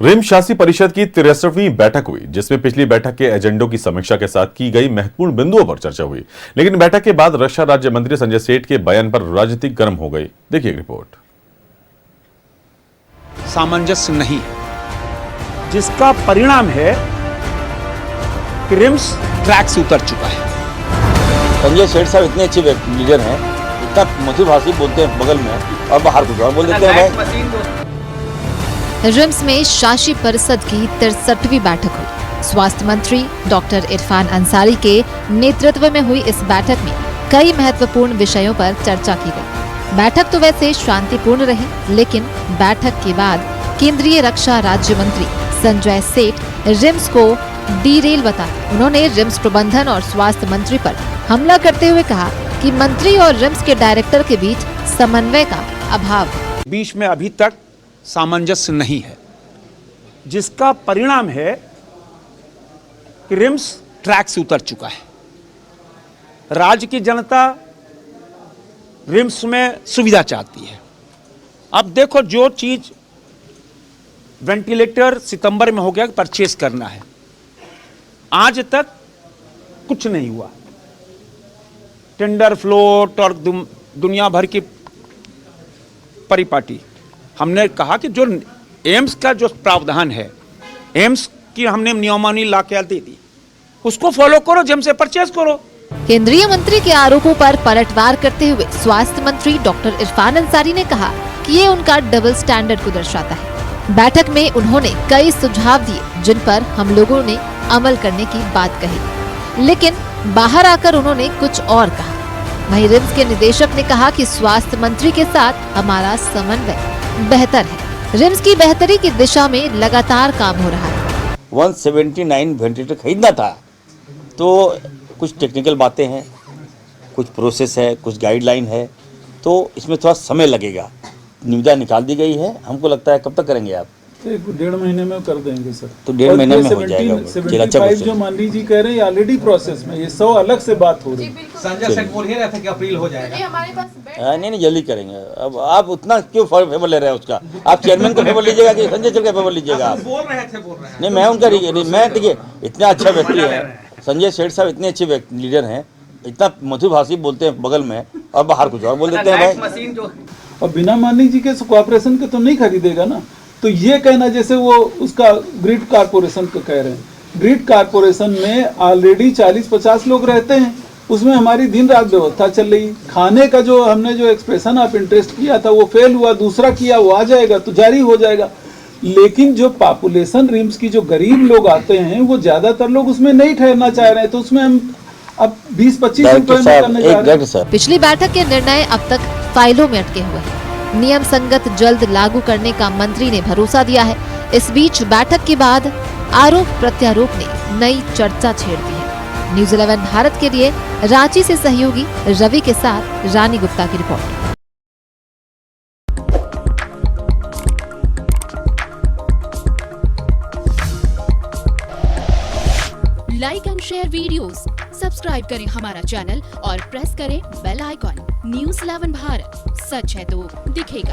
RIMS शासी परिषद की 63वीं बैठक हुई, जिसमें पिछली बैठक के एजेंडों की समीक्षा के साथ की गई महत्वपूर्ण बिंदुओं पर चर्चा हुई। लेकिन बैठक के बाद रक्षा राज्य मंत्री संजय सेठ के बयान पर राजनीति गर्म हो गई। देखिए रिपोर्ट। सामंजस्य नहीं है, जिसका परिणाम है कि रिम्स ट्रैक से उतर चुका है। संजय सेठ साहब इतने अच्छे लीडर हैं, इतना मधुर भाषी बोलते हैं बगल में और बाहर कुछ और बोल देते हैं भाई। रिम्स में शासी परिषद की 63वीं बैठक हुई। स्वास्थ्य मंत्री डॉक्टर इरफान अंसारी के नेतृत्व में हुई इस बैठक में कई महत्वपूर्ण विषयों पर चर्चा की गई। बैठक तो वैसे शांतिपूर्ण रही, लेकिन बैठक के बाद केंद्रीय रक्षा राज्य मंत्री संजय सेठ रिम्स को डीरेल बताया। उन्होंने रिम्स प्रबंधन और स्वास्थ्य मंत्री पर हमला करते हुए कहा कि मंत्री और रिम्स के डायरेक्टर के बीच समन्वय का अभाव है। बीच में अभी तक सामंजस्य नहीं है, जिसका परिणाम है कि रिम्स ट्रैक से उतर चुका है। राज्य की जनता रिम्स में सुविधा चाहती है। अब देखो, जो चीज वेंटिलेटर सितंबर में हो गया परचेस करना है, आज तक कुछ नहीं हुआ। टेंडर फ्लोट और दुनिया भर की परिपाटी। हमने कहा कि जो एम्स का जो प्रावधान है, एम्स की हमने नियमावली ला के दे दी, उसको फॉलो करो, जेम से परचेस करो। केंद्रीय मंत्री के आरोपों पर पलटवार करते हुए स्वास्थ्य मंत्री डॉक्टर इरफान अंसारी ने कहा कि ये उनका डबल स्टैंडर्ड को दर्शाता है। बैठक में उन्होंने कई सुझाव दिए, जिन पर हम लोगों ने अमल करने की बात कही, लेकिन बाहर आकर उन्होंने कुछ और कहा। वहीं रिम्स के निदेशक ने कहा कि स्वास्थ्य मंत्री के साथ हमारा समन्वय बेहतर है। रिम्स की बेहतरी की दिशा में लगातार काम हो रहा है। 179 वेंटिलेटर खरीदना था, तो कुछ टेक्निकल बातें हैं, कुछ प्रोसेस है, कुछ गाइडलाइन है, तो इसमें थोड़ा समय लगेगा। निविदा निकाल दी गई है। हमको लगता है, कब तक करेंगे आप? 1.5 महीने में कर देंगे सर। तो 1.5 महीने में हो जाएगा। 75 जो मान लीजिए कह रहे हैं ऑलरेडी प्रोसेस में, ये 100 अलग से बात हो रही है। संजय सेठ बोल ही रहे थे कि अप्रैल हो जाएगा। नहीं जल्दी करेंगे। अब आप उतना क्यों फेवर ले रहे हैं उसका? आप चेयरमैन को फेवर लीजिएगा कि संजय सेठ का फेवर लीजिएगा? आप बोल रहे थे। नहीं, मैं उनका मैं देखिए, इतना अच्छा व्यक्ति है संजय सेठ साहब, इतने अच्छे लीडर हैं, इतना मधुर भाषी बोलते हैं बगल में और बाहर कुछ और बोल देते हैं भाई। और बिना मानी जी के कॉर्पोरेशन के तो नहीं खरीदेगा ना। तो ये कहना, जैसे वो उसका ग्रिड कारपोरेशन को कह रहे हैं, ग्रिड कारपोरेशन में ऑलरेडी 40-50 लोग रहते हैं, उसमें हमारी दिन रात व्यवस्था चल रही। खाने का जो हमने जो एक्सप्रेशन ऑफ इंटरेस्ट किया था वो फेल हुआ, दूसरा किया वो आ जाएगा तो जारी हो जाएगा। लेकिन जो पॉपुलेशन रिम्स की जो गरीब लोग आते हैं, वो ज्यादातर लोग उसमें नहीं ठहरना चाह रहे हैं, तो उसमें हम अब 20-25 रुपए में करने जा रहे हैं। पिछली बैठक के निर्णय अब तक फाइलों में अटके हुए हैं। नियम संगत जल्द लागू करने का मंत्री ने भरोसा दिया है। इस बीच बैठक के बाद आरोप प्रत्यारोप ने नई चर्चा छेड़ दी है। न्यूज़ 11 भारत के लिए रांची से सहयोगी रवि के साथ रानी गुप्ता की report. Like and share videos, subscribe करें हमारा चैनल और प्रेस करें बेल आइकॉन। न्यूज़ 11 भारत, सच है तो दिखेगा।